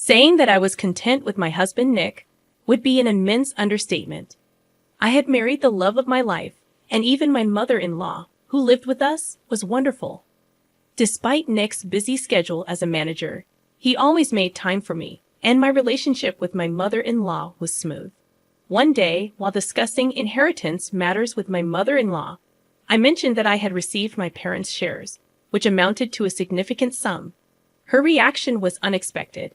Saying that I was content with my husband Nick would be an immense understatement. I had married the love of my life, and even my mother-in-law, who lived with us, was wonderful. Despite Nick's busy schedule as a manager, he always made time for me, and my relationship with my mother-in-law was smooth. One day, while discussing inheritance matters with my mother-in-law, I mentioned that I had received my parents' shares, which amounted to a significant sum. Her reaction was unexpected.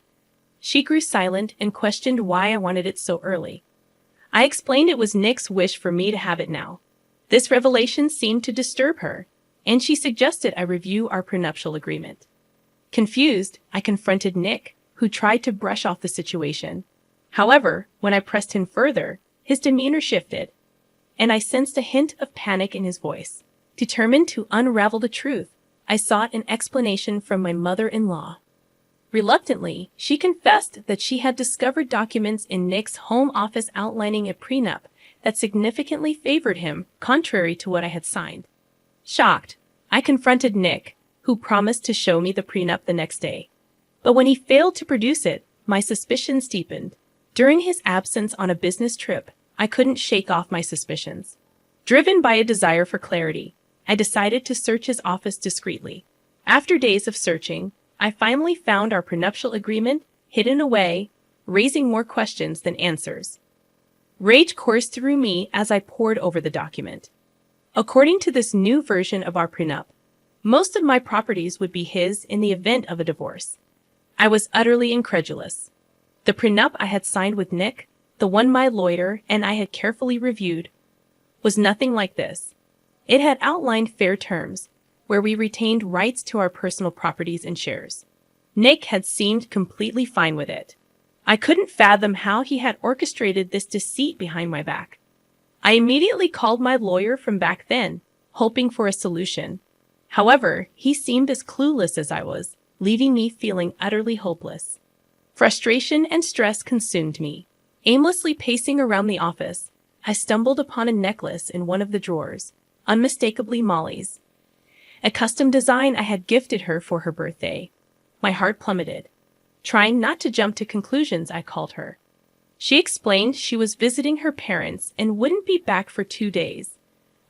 She grew silent and questioned why I wanted it so early. I explained it was Nick's wish for me to have it now. This revelation seemed to disturb her, and she suggested I review our prenuptial agreement. Confused, I confronted Nick, who tried to brush off the situation. However, when I pressed him further, his demeanor shifted, and I sensed a hint of panic in his voice. Determined to unravel the truth, I sought an explanation from my mother-in-law. Reluctantly, she confessed that she had discovered documents in Nick's home office outlining a prenup that significantly favored him, contrary to what I had signed. Shocked, I confronted Nick, who promised to show me the prenup the next day. But when he failed to produce it, my suspicions deepened. During his absence on a business trip, I couldn't shake off my suspicions. Driven by a desire for clarity, I decided to search his office discreetly. After days of searching, I finally found our prenuptial agreement hidden away, raising more questions than answers. Rage coursed through me as I pored over the document. According to this new version of our prenup, most of my properties would be his in the event of a divorce. I was utterly incredulous. The prenup I had signed with Nick, the one my lawyer and I had carefully reviewed, was nothing like this. It had outlined fair terms, where we retained rights to our personal properties and shares. Nick had seemed completely fine with it. I couldn't fathom how he had orchestrated this deceit behind my back. I immediately called my lawyer from back then, hoping for a solution. However, he seemed as clueless as I was, leaving me feeling utterly hopeless. Frustration and stress consumed me. Aimlessly pacing around the office, I stumbled upon a necklace in one of the drawers, unmistakably Molly's. A custom design I had gifted her for her birthday. My heart plummeted. Trying not to jump to conclusions, I called her. She explained she was visiting her parents and wouldn't be back for 2 days.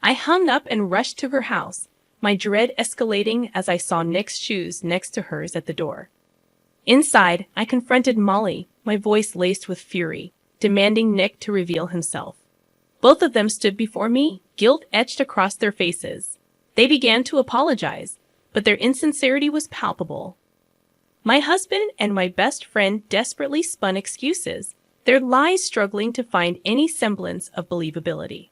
I hung up and rushed to her house, my dread escalating as I saw Nick's shoes next to hers at the door. Inside, I confronted Molly, my voice laced with fury, demanding Nick to reveal himself. Both of them stood before me, guilt etched across their faces. They began to apologize, but their insincerity was palpable. My husband and my best friend desperately spun excuses, their lies struggling to find any semblance of believability.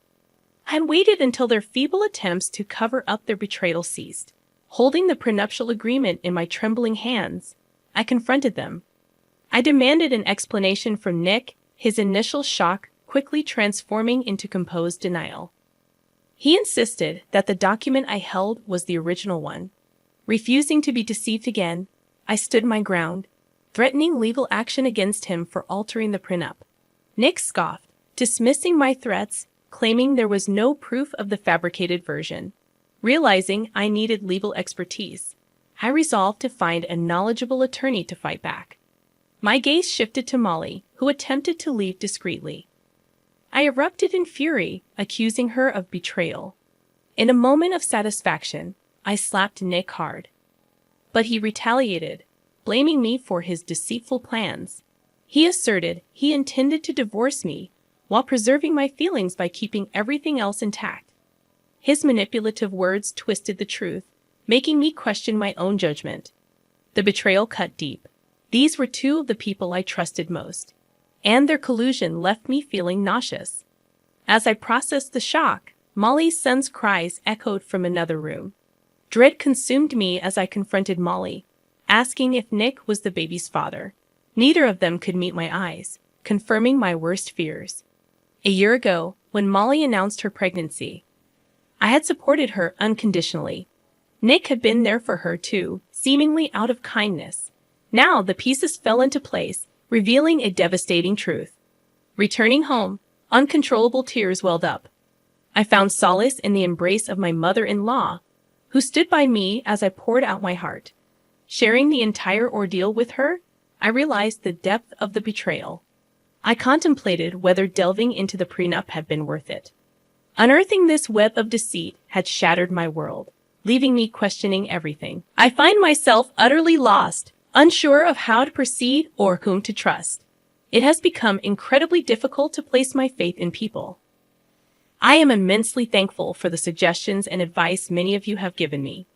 I had waited until their feeble attempts to cover up their betrayal ceased. Holding the prenuptial agreement in my trembling hands, I confronted them. I demanded an explanation from Nick, his initial shock quickly transforming into composed denial. He insisted that the document I held was the original one. Refusing to be deceived again, I stood my ground, threatening legal action against him for altering the prenup. Nick scoffed, dismissing my threats, claiming there was no proof of the fabricated version. Realizing I needed legal expertise, I resolved to find a knowledgeable attorney to fight back. My gaze shifted to Molly, who attempted to leave discreetly. I erupted in fury, accusing her of betrayal. In a moment of satisfaction, I slapped Nick hard. But he retaliated, blaming me for his deceitful plans. He asserted he intended to divorce me while preserving my feelings by keeping everything else intact. His manipulative words twisted the truth, making me question my own judgment. The betrayal cut deep. These were two of the people I trusted most, and their collusion left me feeling nauseous. As I processed the shock, Molly's son's cries echoed from another room. Dread consumed me as I confronted Molly, asking if Nick was the baby's father. Neither of them could meet my eyes, confirming my worst fears. A year ago, when Molly announced her pregnancy, I had supported her unconditionally. Nick had been there for her too, seemingly out of kindness. Now the pieces fell into place, revealing a devastating truth. Returning home, uncontrollable tears welled up. I found solace in the embrace of my mother-in-law, who stood by me as I poured out my heart. Sharing the entire ordeal with her, I realized the depth of the betrayal. I contemplated whether delving into the prenup had been worth it. Unearthing this web of deceit had shattered my world, leaving me questioning everything. I find myself utterly lost, unsure of how to proceed or whom to trust. It has become incredibly difficult to place my faith in people. I am immensely thankful for the suggestions and advice many of you have given me.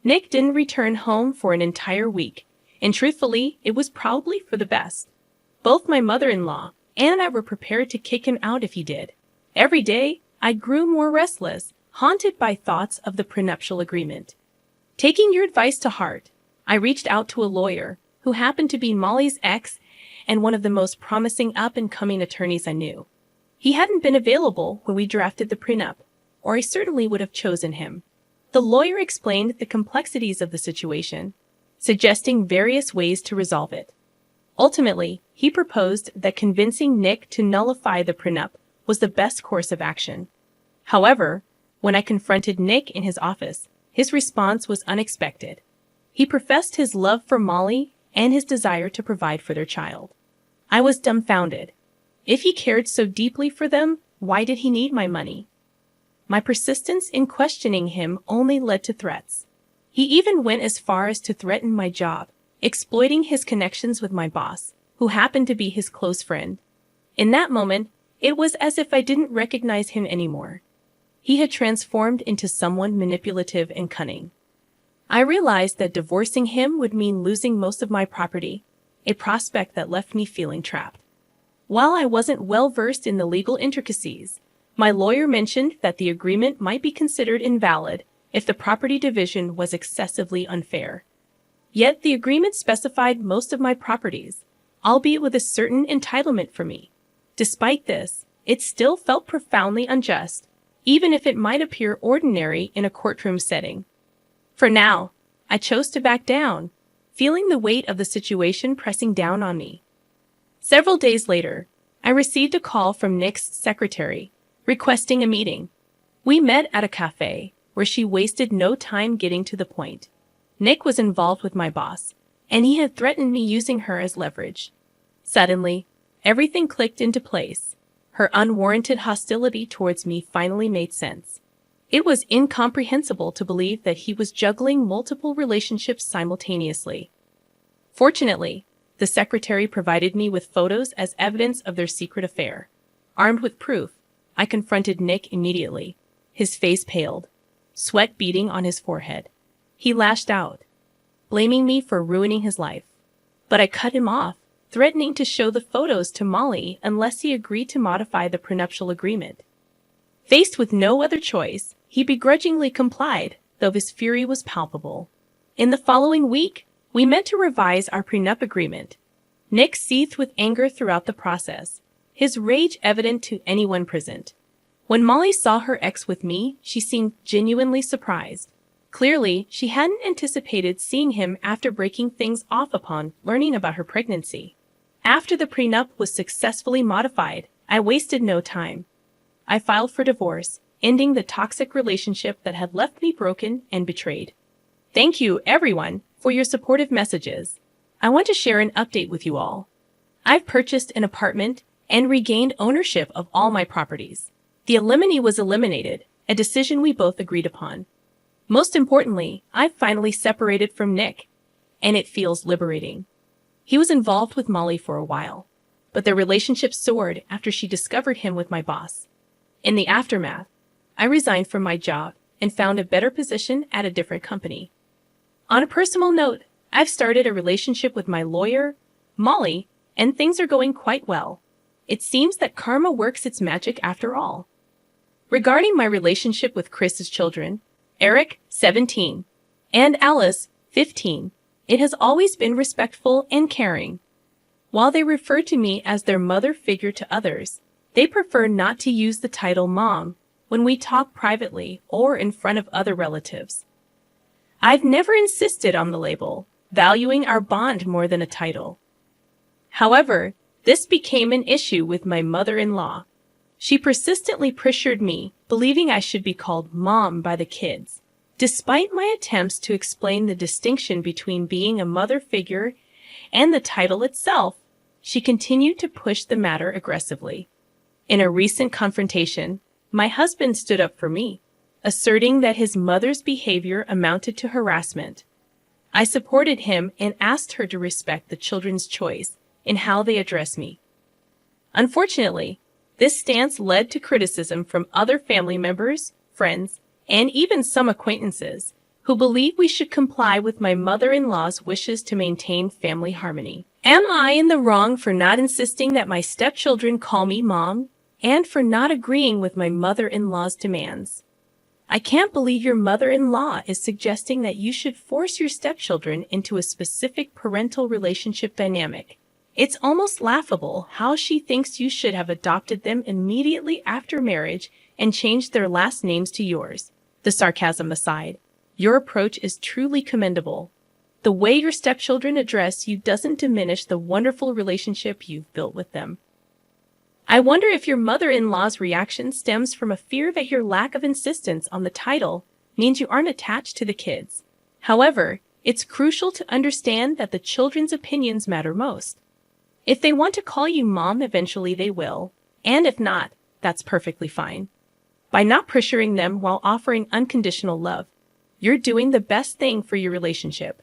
Nick didn't return home for an entire week, and truthfully, it was probably for the best. Both my mother-in-law and I were prepared to kick him out if he did. Every day, I grew more restless, haunted by thoughts of the prenuptial agreement. Taking your advice to heart, I reached out to a lawyer who happened to be Molly's ex and one of the most promising up-and-coming attorneys I knew. He hadn't been available when we drafted the prenup, or I certainly would have chosen him. The lawyer explained the complexities of the situation, suggesting various ways to resolve it. Ultimately, he proposed that convincing Nick to nullify the prenup was the best course of action. However, when I confronted Nick in his office, his response was unexpected. He professed his love for Molly and his desire to provide for their child. I was dumbfounded. If he cared so deeply for them, why did he need my money? My persistence in questioning him only led to threats. He even went as far as to threaten my job, exploiting his connections with my boss, who happened to be his close friend. In that moment, it was as if I didn't recognize him anymore. He had transformed into someone manipulative and cunning. I realized that divorcing him would mean losing most of my property, a prospect that left me feeling trapped. While I wasn't well versed in the legal intricacies, my lawyer mentioned that the agreement might be considered invalid if the property division was excessively unfair. Yet the agreement specified most of my properties, albeit with a certain entitlement for me. Despite this, it still felt profoundly unjust, even if it might appear ordinary in a courtroom setting. For now, I chose to back down, feeling the weight of the situation pressing down on me. Several days later, I received a call from Nick's secretary, requesting a meeting. We met at a cafe, where she wasted no time getting to the point. Nick was involved with my boss, and he had threatened me using her as leverage. Suddenly, everything clicked into place. Her unwarranted hostility towards me finally made sense. It was incomprehensible to believe that he was juggling multiple relationships simultaneously. Fortunately, the secretary provided me with photos as evidence of their secret affair. Armed with proof, I confronted Nick immediately. His face paled, sweat beading on his forehead. He lashed out, blaming me for ruining his life. But I cut him off, threatening to show the photos to Molly unless he agreed to modify the prenuptial agreement. Faced with no other choice, he begrudgingly complied, though his fury was palpable. In the following week, we met to revise our prenup agreement. Nick seethed with anger throughout the process, his rage evident to anyone present. When Molly saw her ex with me, she seemed genuinely surprised. Clearly, she hadn't anticipated seeing him after breaking things off upon learning about her pregnancy. After the prenup was successfully modified, I wasted no time. I filed for divorce, ending the toxic relationship that had left me broken and betrayed. Thank you, everyone, for your supportive messages. I want to share an update with you all. I've purchased an apartment and regained ownership of all my properties. The alimony was eliminated, a decision we both agreed upon. Most importantly, I've finally separated from Nick, and it feels liberating. He was involved with Molly for a while, but their relationship soared after she discovered him with my boss. In the aftermath, I resigned from my job and found a better position at a different company. On a personal note, I've started a relationship with my lawyer, Molly, and things are going quite well. It seems that karma works its magic after all. Regarding my relationship with Chris's children, Eric, 17, and Alice, 15, it has always been respectful and caring. While they refer to me as their mother figure to others, they prefer not to use the title mom when we talk privately or in front of other relatives. I've never insisted on the label, valuing our bond more than a title. However, this became an issue with my mother-in-law. She persistently pressured me, believing I should be called Mom by the kids, despite my attempts to explain the distinction between being a mother figure and the title itself, she continued to push the matter aggressively. In a recent confrontation, my husband stood up for me, asserting that his mother's behavior amounted to harassment. I supported him and asked her to respect the children's choice in how they address me. Unfortunately, this stance led to criticism from other family members, friends, and even some acquaintances who believe we should comply with my mother-in-law's wishes to maintain family harmony. Am I in the wrong for not insisting that my stepchildren call me mom, and for not agreeing with my mother-in-law's demands? I can't believe your mother-in-law is suggesting that you should force your stepchildren into a specific parental relationship dynamic. It's almost laughable how she thinks you should have adopted them immediately after marriage and changed their last names to yours. The sarcasm aside, your approach is truly commendable. The way your stepchildren address you doesn't diminish the wonderful relationship you've built with them. I wonder if your mother-in-law's reaction stems from a fear that your lack of insistence on the title means you aren't attached to the kids. However, it's crucial to understand that the children's opinions matter most. If they want to call you mom, eventually they will, and if not, that's perfectly fine. By not pressuring them while offering unconditional love, you're doing the best thing for your relationship.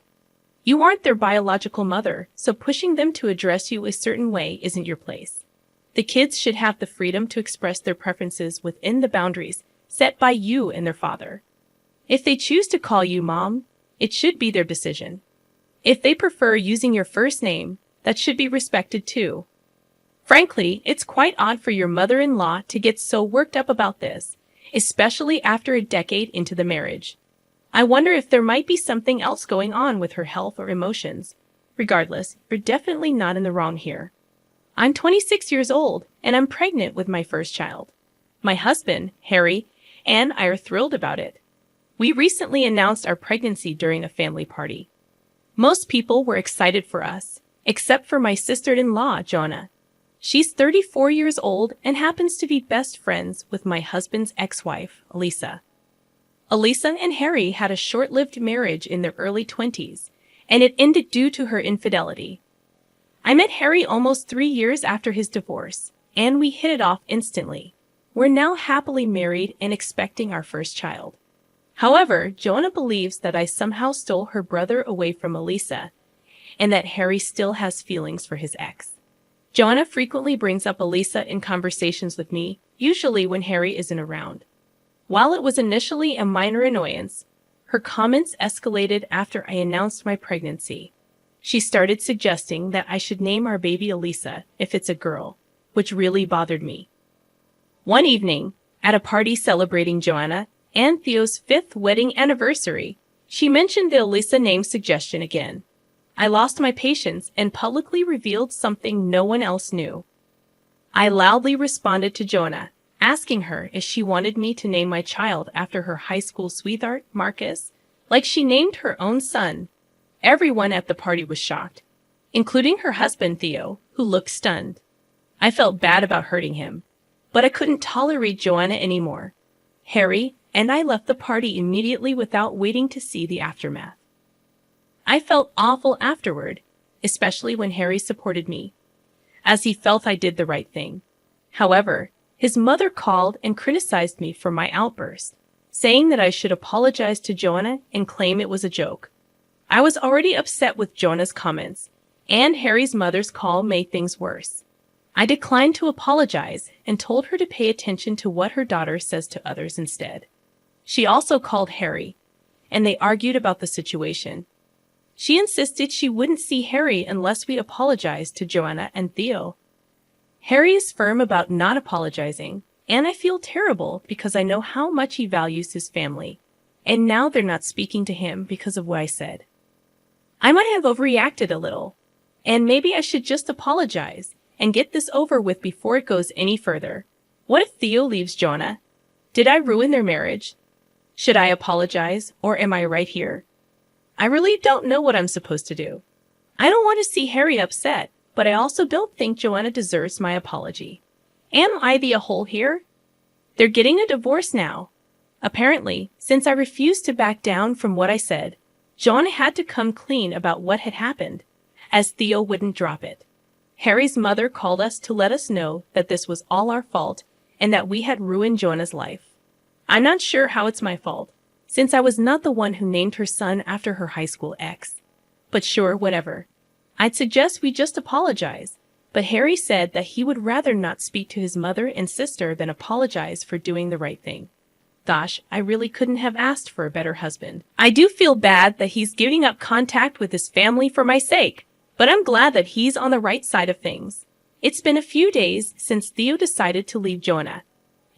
You aren't their biological mother, so pushing them to address you a certain way isn't your place. The kids should have the freedom to express their preferences within the boundaries set by you and their father. If they choose to call you mom, it should be their decision. If they prefer using your first name, that should be respected too. Frankly, it's quite odd for your mother-in-law to get so worked up about this, especially after a decade into the marriage. I wonder if there might be something else going on with her health or emotions. Regardless, you're definitely not in the wrong here. I'm 26 years old, and I'm pregnant with my first child. My husband, Harry, and I are thrilled about it. We recently announced our pregnancy during a family party. Most people were excited for us, except for my sister-in-law, Jonah. She's 34 years old and happens to be best friends with my husband's ex-wife, Elisa. Elisa and Harry had a short-lived marriage in their early 20s, and it ended due to her infidelity. I met Harry almost 3 years after his divorce, and we hit it off instantly. We're now happily married and expecting our first child. However, Jonah believes that I somehow stole her brother away from Elisa, and that Harry still has feelings for his ex. Jonah frequently brings up Elisa in conversations with me, usually when Harry isn't around. While it was initially a minor annoyance, her comments escalated after I announced my pregnancy. She started suggesting that I should name our baby Elisa if it's a girl, which really bothered me. One evening, at a party celebrating Joanna and Theo's 5th wedding anniversary, she mentioned the Elisa name suggestion again. I lost my patience and publicly revealed something no one else knew. I loudly responded to Jonah, asking her if she wanted me to name my child after her high school sweetheart, Marcus, like she named her own son. Everyone at the party was shocked, including her husband, Theo, who looked stunned. I felt bad about hurting him, but I couldn't tolerate Joanna anymore. Harry and I left the party immediately without waiting to see the aftermath. I felt awful afterward, especially when Harry supported me, as he felt I did the right thing. However, his mother called and criticized me for my outburst, saying that I should apologize to Joanna and claim it was a joke. I was already upset with Jonah's comments, and Harry's mother's call made things worse. I declined to apologize and told her to pay attention to what her daughter says to others instead. She also called Harry, and they argued about the situation. She insisted she wouldn't see Harry unless we apologized to Joanna and Theo. Harry is firm about not apologizing, and I feel terrible because I know how much he values his family, and now they're not speaking to him because of what I said. I might have overreacted a little, and maybe I should just apologize and get this over with before it goes any further. What if Theo leaves Jonah? Did I ruin their marriage? Should I apologize, or am I right here? I really don't know what I'm supposed to do. I don't want to see Harry upset, but I also don't think Joanna deserves my apology. Am I the a-hole here? They're getting a divorce now. Apparently, since I refused to back down from what I said, Joanna had to come clean about what had happened, as Theo wouldn't drop it. Harry's mother called us to let us know that this was all our fault and that we had ruined Jonah's life. I'm not sure how it's my fault, since I was not the one who named her son after her high school ex. But sure, whatever. I'd suggest we just apologize, but Harry said that he would rather not speak to his mother and sister than apologize for doing the right thing. Gosh, I really couldn't have asked for a better husband. I do feel bad that he's giving up contact with his family for my sake, but I'm glad that he's on the right side of things. It's been a few days since Theo decided to leave Jonah,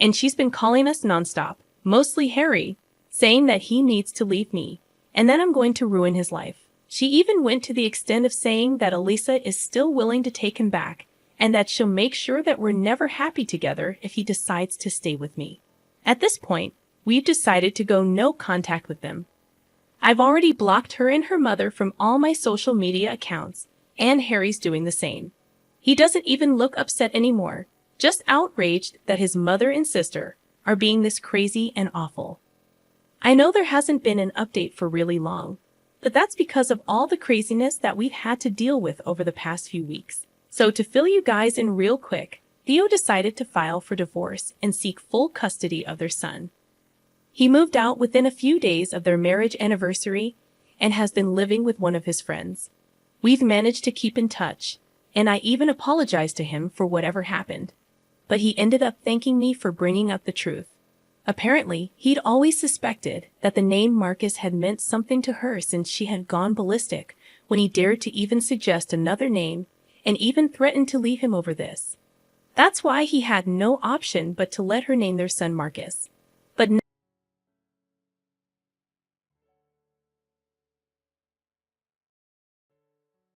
and she's been calling us nonstop, mostly Harry, saying that he needs to leave me, and then I'm going to ruin his life. She even went to the extent of saying that Elisa is still willing to take him back, and that she'll make sure that we're never happy together if he decides to stay with me. At this point, we've decided to go no contact with them. I've already blocked her and her mother from all my social media accounts, and Harry's doing the same. He doesn't even look upset anymore, just outraged that his mother and sister are being this crazy and awful. I know there hasn't been an update for really long, but that's because of all the craziness that we've had to deal with over the past few weeks. So to fill you guys in real quick, Theo decided to file for divorce and seek full custody of their son. He moved out within a few days of their marriage anniversary and has been living with one of his friends. We've managed to keep in touch, and I even apologized to him for whatever happened. But he ended up thanking me for bringing up the truth. Apparently, he'd always suspected that the name Marcus had meant something to her since she had gone ballistic when he dared to even suggest another name and even threatened to leave him over this. That's why he had no option but to let her name their son Marcus.